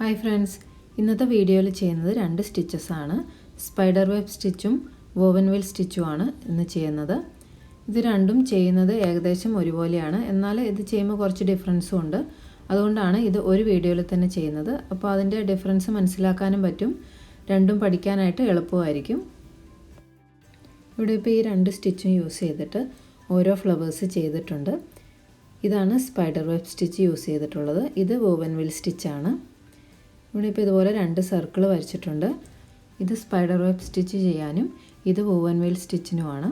Hi friends, ഇന്നത്തെ വീഡിയോയിൽ ചെയ്യുന്നത് രണ്ട് സ്റ്റിച്ചസ് ആണ്. സ്പൈഡർ വെബ് സ്റ്റിച്ചും വോവൻ വീൽ സ്റ്റിച്ചുമാണ് ഇന്ന് ചെയ്യുന്നത്. ഇത് രണ്ടും ചെയ്യുന്നത് ഏകദേശം ഒരുപോലെയാണ്, എന്നാൽ ഇത് ചെയ്യുമ്പോൾ കുറച്ച് ഡിഫറൻസും ഉണ്ട്. അതുകൊണ്ടാണ് ഇത് ഒരു വീഡിയോയിൽ തന്നെ ചെയ്യുന്നത്. അപ്പോൾ അതിൻ്റെ ഡിഫറൻസ് മനസ്സിലാക്കാനും പറ്റും, രണ്ടും പഠിക്കാനായിട്ട് എളുപ്പമായിരിക്കും. ഇവിടെ ഇപ്പോൾ ഈ രണ്ട് സ്റ്റിച്ചും യൂസ് ചെയ്തിട്ട് ഓരോ ഫ്ലവേഴ്സ് ചെയ്തിട്ടുണ്ട്. ഇതാണ് സ്പൈഡർ വെബ് സ്റ്റിച്ച് യൂസ് ചെയ്തിട്ടുള്ളത്. ഇത് വോവൻ വീൽ സ്റ്റിച്ചാണ്. ഇവിടെ ഇപ്പോൾ ഇതുപോലെ രണ്ട് സർക്കിൾ വരച്ചിട്ടുണ്ട്. ഇത് സ്പൈഡർ വെബ് സ്റ്റിച്ച് ചെയ്യാനും ഇത് വോവൻ വീൽ സ്റ്റിച്ചിനുമാണ്.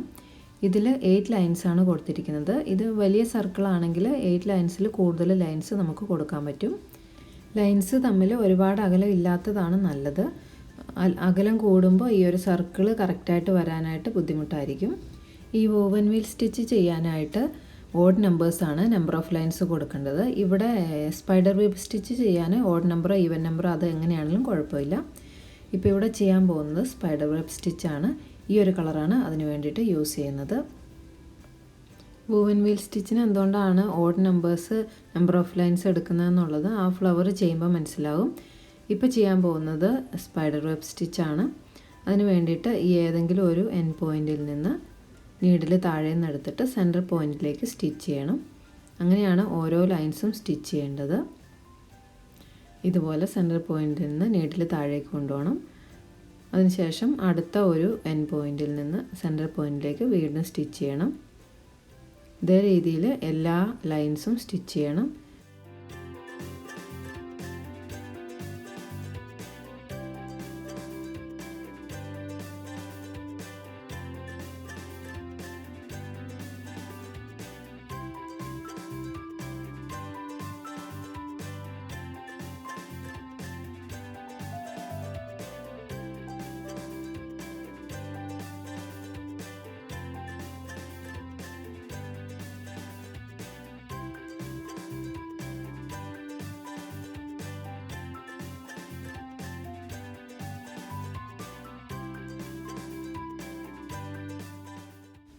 ഇതിൽ 8 ലൈൻസാണ് കൊടുത്തിരിക്കുന്നത്. ഇത് വലിയ സർക്കിളാണെങ്കിൽ 8 ലൈൻസിൽ കൂടുതൽ ലൈൻസ് നമുക്ക് കൊടുക്കാൻ പറ്റും. ലൈൻസ് തമ്മിൽ ഒരുപാട് അകലം ഇല്ലാത്തതാണ് നല്ലത്. അകലം കൂടുമ്പോൾ ഈ ഒരു സർക്കിൾ കറക്റ്റായിട്ട് വരാനായിട്ട് ബുദ്ധിമുട്ടായിരിക്കും. ഈ വോവൻ വീൽ സ്റ്റിച്ച് ചെയ്യാനായിട്ട് ഓഡ് നമ്പേഴ്സാണ് നമ്പർ ഓഫ് ലൈൻസ് കൊടുക്കേണ്ടത്. ഇവിടെ സ്പൈഡർ വെബ് സ്റ്റിച്ച് ചെയ്യാൻ ഓഡ് നമ്പറോ ഈവൻ നമ്പറോ അത് എങ്ങനെയാണെങ്കിലും കുഴപ്പമില്ല. ഇപ്പോൾ ഇവിടെ ചെയ്യാൻ പോകുന്നത് സ്പൈഡർ വെബ് സ്റ്റിച്ചാണ്. ഈ ഒരു കളറാണ് അതിന് വേണ്ടിയിട്ട് യൂസ് ചെയ്യുന്നത്. വോവൻ വീൽ സ്റ്റിച്ചിന് എന്തുകൊണ്ടാണ് ഓഡ് നമ്പർ ഓഫ് ലൈൻസ് എടുക്കുന്നതെന്നുള്ളത് ആ ഫ്ലവർ ചെയ്യുമ്പോൾ മനസ്സിലാവും. ഇപ്പോൾ ചെയ്യാൻ പോകുന്നത് സ്പൈഡർ വെബ് സ്റ്റിച്ചാണ്. അതിന് വേണ്ടിയിട്ട് ഈ ഏതെങ്കിലും ഒരു എൻഡ് പോയിൻറ്റിൽ നിന്ന് നീഡിൽ താഴെ നിന്ന് എടുത്തിട്ട് സെൻറ്റർ പോയിൻറ്റിലേക്ക് സ്റ്റിച്ച് ചെയ്യണം. അങ്ങനെയാണ് ഓരോ ലൈൻസും സ്റ്റിച്ച് ചെയ്യേണ്ടത്. ഇതുപോലെ സെൻറ്റർ പോയിൻറ്റിൽ നിന്ന് നീഡിൽ താഴേക്ക് കൊണ്ടുപോകണം. അതിനുശേഷം അടുത്ത ഒരു എൻഡ് പോയിൻറ്റിൽ നിന്ന് സെൻറ്റർ പോയിൻറ്റിലേക്ക് വീണ്ടും സ്റ്റിച്ച് ചെയ്യണം. ഇതേ രീതിയിൽ എല്ലാ ലൈൻസും സ്റ്റിച്ച് ചെയ്യണം.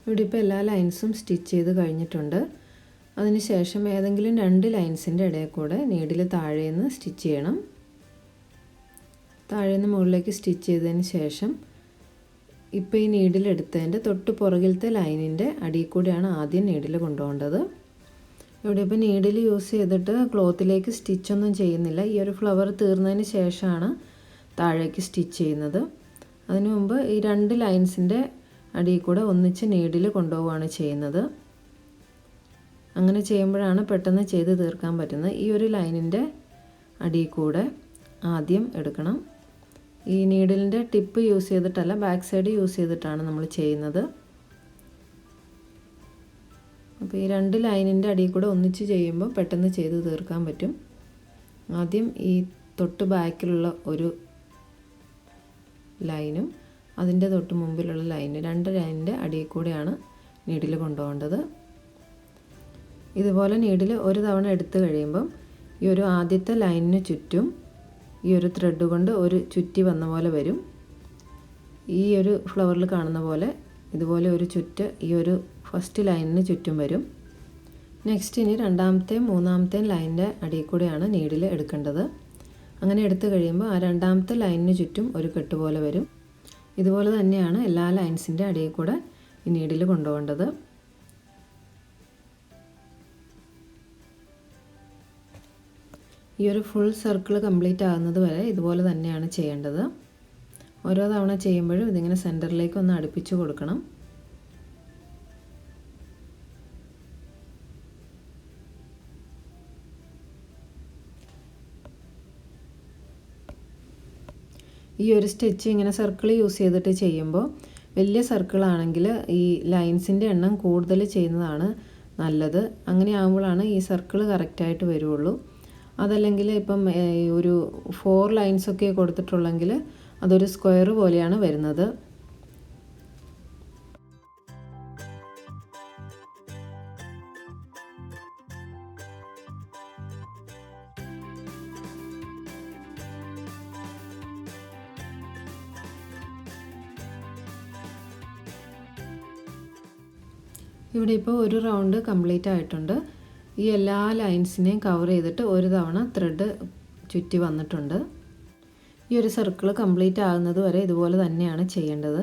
ഇവിടെ ഇപ്പോൾ എല്ലാ ലൈൻസും സ്റ്റിച്ച് ചെയ്ത് കഴിഞ്ഞിട്ടുണ്ട്. അതിനുശേഷം ഏതെങ്കിലും 2 ലൈൻസിൻ്റെ ഇടയിൽ കൂടെ നീഡിൽ താഴേന്ന് സ്റ്റിച്ച് ചെയ്യണം. താഴേന്ന് മുകളിലേക്ക് സ്റ്റിച്ച് ചെയ്തതിന് ശേഷം ഇപ്പോൾ ഈ നീഡിൽ എടുത്തതിൻ്റെ തൊട്ട് പുറകിലത്തെ ലൈനിൻ്റെ അടിയിൽ കൂടെയാണ് ആദ്യം നീഡിൽ കൊണ്ടുപോകേണ്ടത്. ഇവിടെ ഇപ്പോൾ നീഡിൽ യൂസ് ചെയ്തിട്ട് ക്ലോത്തിലേക്ക് സ്റ്റിച്ചൊന്നും ചെയ്യുന്നില്ല. ഈ ഒരു ഫ്ലവർ തീർന്നതിന് ശേഷമാണ് താഴേക്ക് സ്റ്റിച്ച് ചെയ്യുന്നത്. അതിനു മുമ്പ് ഈ 2 ലൈൻസിൻ്റെ അടിയിൽ കൂടെ ഒന്നിച്ച് നീഡിൽ കൊണ്ടുപോവുകയാണ് ചെയ്യുന്നത്. അങ്ങനെ ചെയ്യുമ്പോഴാണ് പെട്ടെന്ന് ചെയ്ത് തീർക്കാൻ പറ്റുന്നത്. ഈ ഒരു ലൈനിൻ്റെ അടിയിൽ കൂടെ ആദ്യം എടുക്കണം. ഈ നീഡിലിൻ്റെ ടിപ്പ് യൂസ് ചെയ്തിട്ടല്ല, ബാക്ക് സൈഡ് യൂസ് ചെയ്തിട്ടാണ് നമ്മൾ ചെയ്യുന്നത്. അപ്പോൾ ഈ 2 ലൈനിൻ്റെ അടിയിൽ കൂടെ ഒന്നിച്ച് ചെയ്യുമ്പോൾ പെട്ടെന്ന് ചെയ്ത് തീർക്കാൻ പറ്റും. ആദ്യം ഈ തൊട്ട് ബാക്കിലുള്ള ഒരു ലൈനും അതിൻ്റെ തൊട്ട് മുമ്പിലുള്ള ലൈന് 2 ലൈനിൻ്റെ അടിയിൽ കൂടെയാണ് നീഡിൽ കൊണ്ടുപോകേണ്ടത്. ഇതുപോലെ നീഡിൽ ഒരു തവണ എടുത്തു കഴിയുമ്പം ഈ ഒരു ആദ്യത്തെ ലൈനിന് ചുറ്റും ഈ ഒരു ത്രെഡ് കൊണ്ട് ഒരു ചുറ്റി വന്ന പോലെ വരും. ഈ ഒരു ഫ്ലവറിൽ കാണുന്ന പോലെ ഇതുപോലെ ഒരു ചുറ്റ് ഈ ഒരു ഫസ്റ്റ് ലൈനിന് ചുറ്റും വരും. നെക്സ്റ്റ് ഇനി 2ാമത്തെയും 3ാമത്തെയും ലൈനിൻ്റെ അടിയിൽ കൂടെയാണ് നീഡിൽ എടുക്കേണ്ടത്. അങ്ങനെ എടുത്തു കഴിയുമ്പോൾ ആ 2ാമത്തെ ലൈനിന് ചുറ്റും ഒരു കെട്ട് പോലെ വരും. ഇതുപോലെ തന്നെയാണ് എല്ലാ ലൈൻസിൻ്റെ അടിയിൽ കൂടെ ഈ നീഡിൽ കൊണ്ടുപോകേണ്ടത്. ഈ ഒരു ഫുൾ സർക്കിൾ കംപ്ലീറ്റ് ആകുന്നത് വരെ ഇതുപോലെ തന്നെയാണ് ചെയ്യേണ്ടത്. ഓരോ തവണ ചെയ്യുമ്പോഴും ഇതിങ്ങനെ സെൻറ്ററിലേക്ക് ഒന്ന് അടുപ്പിച്ച് കൊടുക്കണം. ഈ ഒരു സ്റ്റിച്ച് ഇങ്ങനെ സർക്കിൾ യൂസ് ചെയ്തിട്ട് ചെയ്യുമ്പോൾ വലിയ സർക്കിളാണെങ്കിൽ ഈ ലൈൻസിൻ്റെ എണ്ണം കൂടുതൽ ചെയ്യുന്നതാണ് നല്ലത്. അങ്ങനെ ആകുമ്പോഴാണ് ഈ സർക്കിൾ കറക്റ്റായിട്ട് വരുള്ളൂ. അതല്ലെങ്കിൽ ഇപ്പം ഒരു 4 ലൈൻസൊക്കെ കൊടുത്തിട്ടുള്ളെങ്കിൽ അതൊരു സ്ക്വയർ പോലെയാണ് വരുന്നത്. ഇവിടെ ഇപ്പോൾ ഒരു റൗണ്ട് കംപ്ലീറ്റ് ആയിട്ടുണ്ട്. ഈ എല്ലാ ലൈൻസിനെയും കവർ ചെയ്തിട്ട് ഒരു തവണ ത്രെഡ് ചുറ്റി വന്നിട്ടുണ്ട്. ഈ ഒരു സർക്കിൾ കംപ്ലീറ്റ് ആകുന്നത് വരെ ഇതുപോലെ തന്നെയാണ് ചെയ്യേണ്ടത്.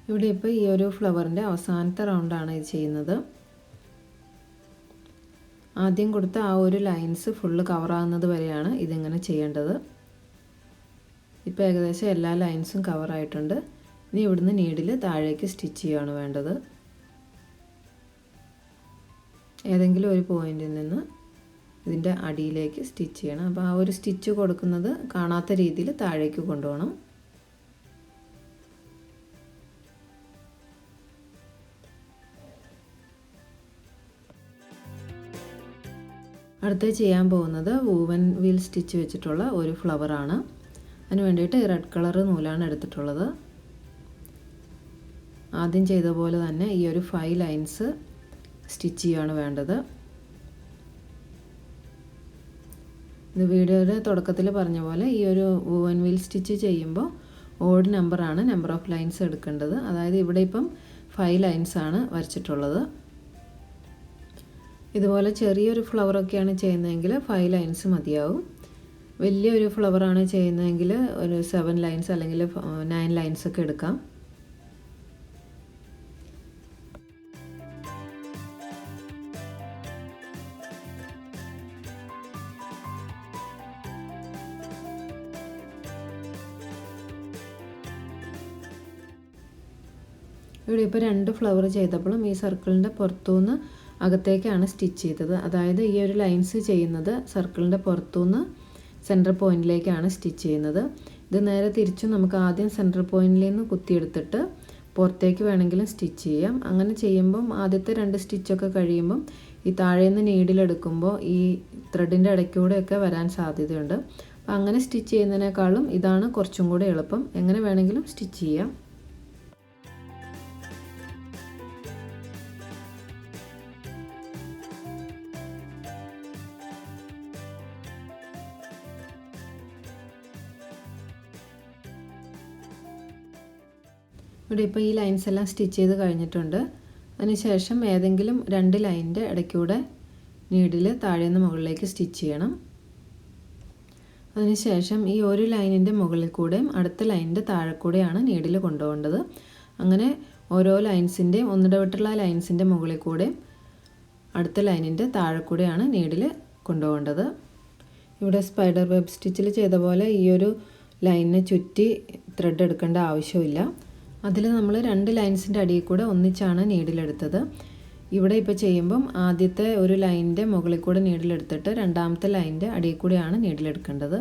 ഇവിടെ ഇപ്പോൾ ഈ ഒരു ഫ്ലവറിൻ്റെ അവസാനത്തെ റൗണ്ടാണ് ഇത് ചെയ്യുന്നത്. ആദ്യം കൊടുത്ത ആ ഒരു ലൈൻസ് ഫുള്ള് കവറാകുന്നത് വരെയാണ് ഇതിങ്ങനെ ചെയ്യേണ്ടത്. ഇപ്പോൾ ഏകദേശം എല്ലാ ലൈൻസും കവറായിട്ടുണ്ട്. ഇനി ഇവിടുന്ന് നീഡിൽ താഴേക്ക് സ്റ്റിച്ച് ചെയ്യുകയാണ് വേണ്ടത്. ഏതെങ്കിലും ഒരു പോയിന്റിൽ നിന്ന് ഇതിൻ്റെ അടിയിലേക്ക് സ്റ്റിച്ച് ചെയ്യണം. അപ്പോൾ ആ ഒരു സ്റ്റിച്ച് കൊടുക്കുന്നത് കാണാത്ത രീതിയിൽ താഴേക്ക് കൊണ്ടുപോകണം. അടുത്ത് ചെയ്യാൻ പോകുന്നത് വൂവൻ വീൽ സ്റ്റിച്ച് വെച്ചിട്ടുള്ള ഒരു ഫ്ലവറാണ്. അതിന് വേണ്ടിയിട്ട് റെഡ് കളർ നൂലാണ് എടുത്തിട്ടുള്ളത്. ആദ്യം ചെയ്ത പോലെ തന്നെ ഈ ഒരു 5 ലൈൻസ് സ്റ്റിച്ച് ചെയ്യുകയാണ് വേണ്ടത്. ഇത് വീഡിയോയുടെ തുടക്കത്തിൽ പറഞ്ഞ പോലെ ഈ ഒരു വൂവൻ വീൽ സ്റ്റിച്ച് ചെയ്യുമ്പോൾ ഓഡ് നമ്പറാണ് നമ്പർ ഓഫ് ലൈൻസ് എടുക്കേണ്ടത്. അതായത് ഇവിടെ ഇപ്പം 5 ലൈൻസാണ് വരച്ചിട്ടുള്ളത്. ഇതുപോലെ ചെറിയൊരു ഫ്ലവറൊക്കെയാണ് ചെയ്യുന്നതെങ്കിൽ 5 ലൈൻസ് മതിയാവും. വലിയൊരു ഫ്ലവറാണ് ചെയ്യുന്നതെങ്കിൽ ഒരു 7 ലൈൻസ് അല്ലെങ്കിൽ 9 ലൈൻസ് ഒക്കെ എടുക്കാം. ഇവിടെ ഇപ്പോൾ 2 ഫ്ലവർ ചെയ്തപ്പോഴും ഈ സർക്കിളിൻ്റെ പുറത്തുനിന്ന് അകത്തേക്കാണ് സ്റ്റിച്ച് ചെയ്തത്. അതായത് ഈ ഒരു ലൈൻസ് ചെയ്യുന്നത് സർക്കിളിൻ്റെ പുറത്തുനിന്ന് സെൻറ്റർ പോയിന്റിലേക്കാണ് സ്റ്റിച്ച് ചെയ്യുന്നത്. ഇത് നേരെ തിരിച്ചും നമുക്ക് ആദ്യം സെൻറ്റർ പോയിന്റിൽ നിന്ന് കുത്തിയെടുത്തിട്ട് പുറത്തേക്ക് വേണമെങ്കിലും സ്റ്റിച്ച് ചെയ്യാം. അങ്ങനെ ചെയ്യുമ്പം ആദ്യത്തെ 2 സ്റ്റിച്ചൊക്കെ കഴിയുമ്പം ഈ താഴേന്ന് നീഡിലെടുക്കുമ്പോൾ ഈ ത്രെഡിൻ്റെ ഇടയ്ക്കൂടെയൊക്കെ വരാൻ സാധ്യതയുണ്ട്. അപ്പം അങ്ങനെ സ്റ്റിച്ച് ചെയ്യുന്നതിനേക്കാളും ഇതാണ് കുറച്ചും കൂടെ എളുപ്പം. എങ്ങനെ വേണമെങ്കിലും സ്റ്റിച്ച് ചെയ്യാം. ഇവിടെ ഇപ്പോൾ ഈ ലൈൻസ് എല്ലാം സ്റ്റിച്ച് ചെയ്ത് കഴിഞ്ഞിട്ടുണ്ട്. അതിനുശേഷം ഏതെങ്കിലും 2 ലൈനിൻ്റെ ഇടയ്ക്കൂടെ നീഡിൽ താഴേന്ന് മുകളിലേക്ക് സ്റ്റിച്ച് ചെയ്യണം. അതിനുശേഷം ഈ ഒരു ലൈനിൻ്റെ മുകളിൽ കൂടെയും അടുത്ത ലൈനിൻ്റെ താഴെ കൂടെയാണ് നീഡിൽ കൊണ്ടുപോകേണ്ടത്. അങ്ങനെ ഓരോ ലൈൻസിൻ്റെയും ഒന്നിടവിട്ടുള്ള ലൈൻസിൻ്റെ മുകളിൽ കൂടെയും അടുത്ത ലൈനിൻ്റെ താഴെ കൂടെയാണ് നീഡിൽ കൊണ്ടുപോകേണ്ടത്. ഇവിടെ സ്പൈഡർ വെബ് സ്റ്റിച്ചിൽ ചെയ്ത പോലെ ഈ ഒരു ലൈനിനെ ചുറ്റി ത്രെഡ് എടുക്കേണ്ട ആവശ്യമില്ല. അതിൽ നമ്മൾ 2 ലൈൻസിൻ്റെ അടിയിൽ കൂടെ ഒന്നിച്ചാണ് നീഡിലെടുത്തത്. ഇവിടെ ഇപ്പോൾ ചെയ്യുമ്പം ആദ്യത്തെ ഒരു ലൈനിൻ്റെ മുകളിൽ കൂടെ നീഡിലെടുത്തിട്ട് രണ്ടാമത്തെ ലൈനിൻ്റെ അടിയിൽ കൂടെയാണ് നീഡിലെടുക്കേണ്ടത്.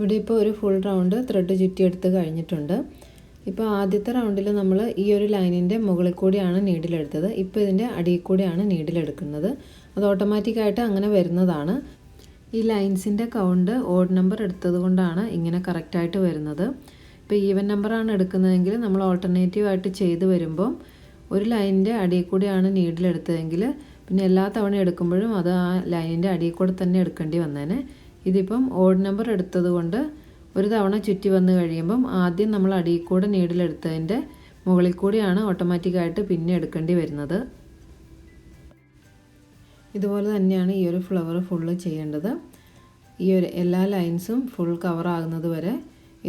ഇവിടെ ഇപ്പോൾ ഒരു ഫുൾ റൗണ്ട് ത്രെഡ് ചുറ്റിയെടുത്ത് കഴിഞ്ഞിട്ടുണ്ട്. ഇപ്പോൾ ആദ്യത്തെ റൗണ്ടിൽ നമ്മൾ ഈ ഒരു ലൈനിൻ്റെ മുകളിൽ കൂടിയാണ് നീഡിലെടുത്തത്. ഇപ്പോൾ ഇതിൻ്റെ അടിയിൽ കൂടിയാണ് നീഡിലെടുക്കുന്നത്. അത് ഓട്ടോമാറ്റിക്കായിട്ട് അങ്ങനെ വരുന്നതാണ്. ഈ ലൈൻസിൻ്റെ കൗണ്ട് ഓഡ് നമ്പർ എടുത്തത് കൊണ്ടാണ് ഇങ്ങനെ കറക്റ്റായിട്ട് വരുന്നത്. ഇപ്പോൾ ഈവൻ നമ്പറാണ് എടുക്കുന്നതെങ്കിൽ നമ്മൾ ഓൾട്ടർനേറ്റീവായിട്ട് ചെയ്ത് വരുമ്പം ഒരു ലൈനിൻ്റെ അടിയിൽ കൂടിയാണ് നീഡിലെടുത്തതെങ്കിൽ പിന്നെ എല്ലാ തവണ എടുക്കുമ്പോഴും അത് ആ ലൈനിൻ്റെ അടിയിൽ കൂടെ തന്നെ എടുക്കേണ്ടി വന്നേനെ. ഇതിപ്പം ഓഡ് നമ്പർ എടുത്തത് കൊണ്ട് ഒരു തവണ ചുറ്റി വന്ന് കഴിയുമ്പം ആദ്യം നമ്മൾ അടിയിൽ കൂടെ നീഡിലെടുത്തതിൻ്റെ മുകളിൽ കൂടിയാണ് ഓട്ടോമാറ്റിക്കായിട്ട് പിന്നെ എടുക്കേണ്ടി വരുന്നത്. ഇതുപോലെ തന്നെയാണ് ഈ ഒരു ഫ്ലവർ ഫുള്ള് ചെയ്യേണ്ടത്. ഈ ഒരു എല്ലാ ലൈൻസും ഫുൾ കവറാകുന്നത് വരെ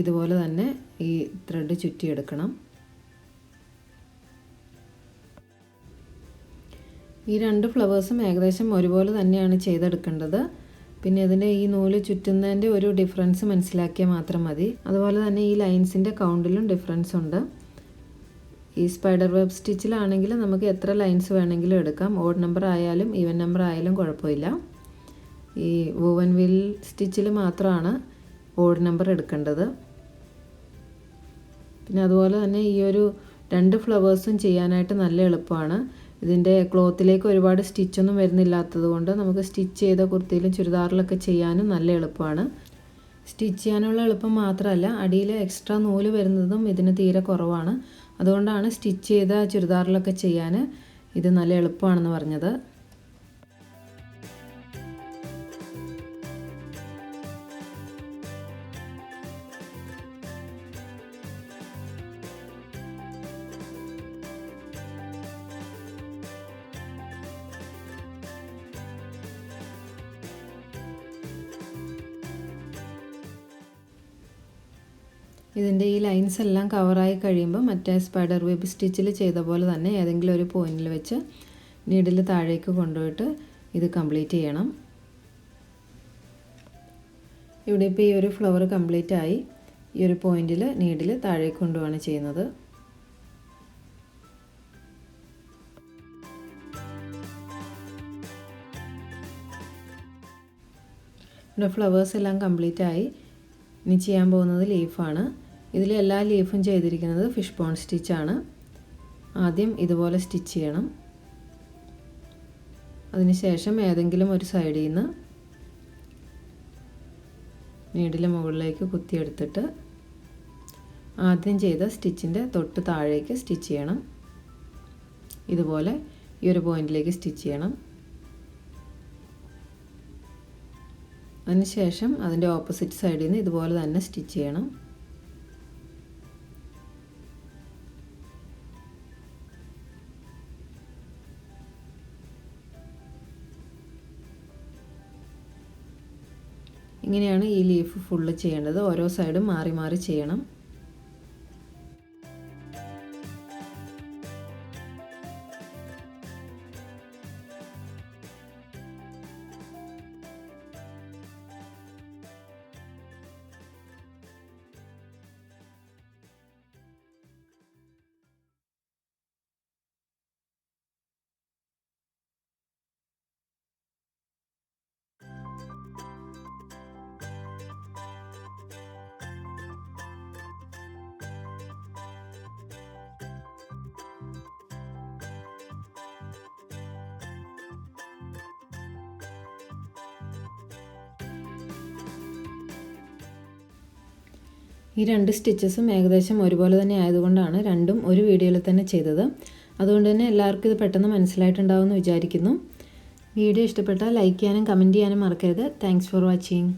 ഇതുപോലെ തന്നെ ഈ ത്രെഡ് ചുറ്റിയെടുക്കണം. ഈ രണ്ട് ഫ്ലവേഴ്സും ഏകദേശം ഒരുപോലെ തന്നെയാണ് ചെയ്തെടുക്കേണ്ടത്. പിന്നെ ഇതിൻ്റെ ഈ നൂല് ചുറ്റുന്നതിൻ്റെ ഒരു ഡിഫറൻസ് മനസ്സിലാക്കിയാൽ മാത്രം മതി. അതുപോലെ തന്നെ ഈ ലൈൻസിൻ്റെ കൗണ്ടിലും ഡിഫറൻസ് ഉണ്ട്. ഈ സ്പൈഡർ വെബ് സ്റ്റിച്ചിലാണെങ്കിൽ നമുക്ക് എത്ര ലൈൻസ് വേണമെങ്കിലും എടുക്കാം. ഓഡ് നമ്പർ ആയാലും ഈവൻ നമ്പർ ആയാലും കുഴപ്പമില്ല. ഈ വൂവൻ വീൽ സ്റ്റിച്ചിൽ മാത്രമാണ് ഓഡ് നമ്പർ എടുക്കേണ്ടത്. പിന്നെ അതുപോലെ തന്നെ ഈ ഒരു രണ്ട് ഫ്ലവേഴ്സും ചെയ്യാനായിട്ട് നല്ല എളുപ്പമാണ്. ഇതിൻ്റെ ക്ലോത്തിലേക്ക് ഒരുപാട് സ്റ്റിച്ചൊന്നും വരുന്നില്ലാത്തത് കൊണ്ട് നമുക്ക് സ്റ്റിച്ച് ചെയ്ത കുർത്തിയിലും ചുരിദാറിലൊക്കെ ചെയ്യാനും നല്ല എളുപ്പമാണ്. സ്റ്റിച്ച് ചെയ്യാനുള്ള എളുപ്പം മാത്രമല്ല, അടിയിൽ എക്സ്ട്രാ നൂല് വരുന്നതും ഇതിന് തീരെ കുറവാണ്. അതുകൊണ്ടാണ് സ്റ്റിച്ച് ചെയ്ത ചുരിദാറിലൊക്കെ ചെയ്യാൻ ഇത് നല്ല എളുപ്പമാണെന്ന് പറഞ്ഞത്. ഇതിൻ്റെ ഈ ലൈൻസ് എല്ലാം കവറായി കഴിയുമ്പോൾ മറ്റേ സ്പൈഡർ വെബ് സ്റ്റിച്ചിൽ ചെയ്ത പോലെ തന്നെ ഏതെങ്കിലും ഒരു പോയിന്റിൽ വെച്ച് നീഡിൽ താഴേക്ക് കൊണ്ടുപോയിട്ട് ഇത് കംപ്ലീറ്റ് ചെയ്യണം. ഇവിടെ ഇപ്പോൾ ഈ ഒരു ഫ്ലവർ കംപ്ലീറ്റ് ആയി. ഈ ഒരു പോയിന്റിൽ നീഡിൽ താഴേക്ക് കൊണ്ടുപോവാണ് ചെയ്യുന്നത്. ഇവിടെ ഫ്ലവേഴ്സ് എല്ലാം കംപ്ലീറ്റ് ആയി. ഇനി ചെയ്യാൻ പോകുന്നത് ലീഫാണ്. ഇതിൽ എല്ലാ ലീഫും ചെയ്തിരിക്കുന്നത് ഫിഷ് ബോൺ സ്റ്റിച്ചാണ്. ആദ്യം ഇതുപോലെ സ്റ്റിച്ച് ചെയ്യണം. അതിനുശേഷം ഏതെങ്കിലും ഒരു സൈഡിൽ നിന്ന് നീഡിൽ മുകളിലേക്ക് കുത്തിയെടുത്തിട്ട് ആദ്യം ചെയ്ത സ്റ്റിച്ചിൻ്റെ തൊട്ട് താഴേക്ക് സ്റ്റിച്ച് ചെയ്യണം. ഇതുപോലെ ഈ ഒരു പോയിന്റിലേക്ക് സ്റ്റിച്ച് ചെയ്യണം. അതിനുശേഷം അതിൻ്റെ ഓപ്പോസിറ്റ് സൈഡിൽ നിന്ന് ഇതുപോലെ തന്നെ സ്റ്റിച്ച് ചെയ്യണം. ഇങ്ങനെയാണ് ഈ ലീഫ് ഫുള്ള് ചെയ്യേണ്ടത്. ഓരോ സൈഡും മാറി മാറി ചെയ്യണം. ഈ രണ്ട് സ്റ്റിച്ചസും ഏകദേശം ഒരുപോലെ തന്നെ ആയതുകൊണ്ടാണ് രണ്ടും ഒരു വീഡിയോയിൽ തന്നെ ചെയ്തത്. അതുകൊണ്ട് തന്നെ എല്ലാവർക്കും ഇത് പെട്ടെന്ന് മനസ്സിലായിട്ടുണ്ടാവുമെന്ന് വിചാരിക്കുന്നു. വീഡിയോ ഇഷ്ടപ്പെട്ടാൽ ലൈക്ക് ചെയ്യാനും കമൻറ്റ് ചെയ്യാനും മറക്കരുത്. Thanks for watching.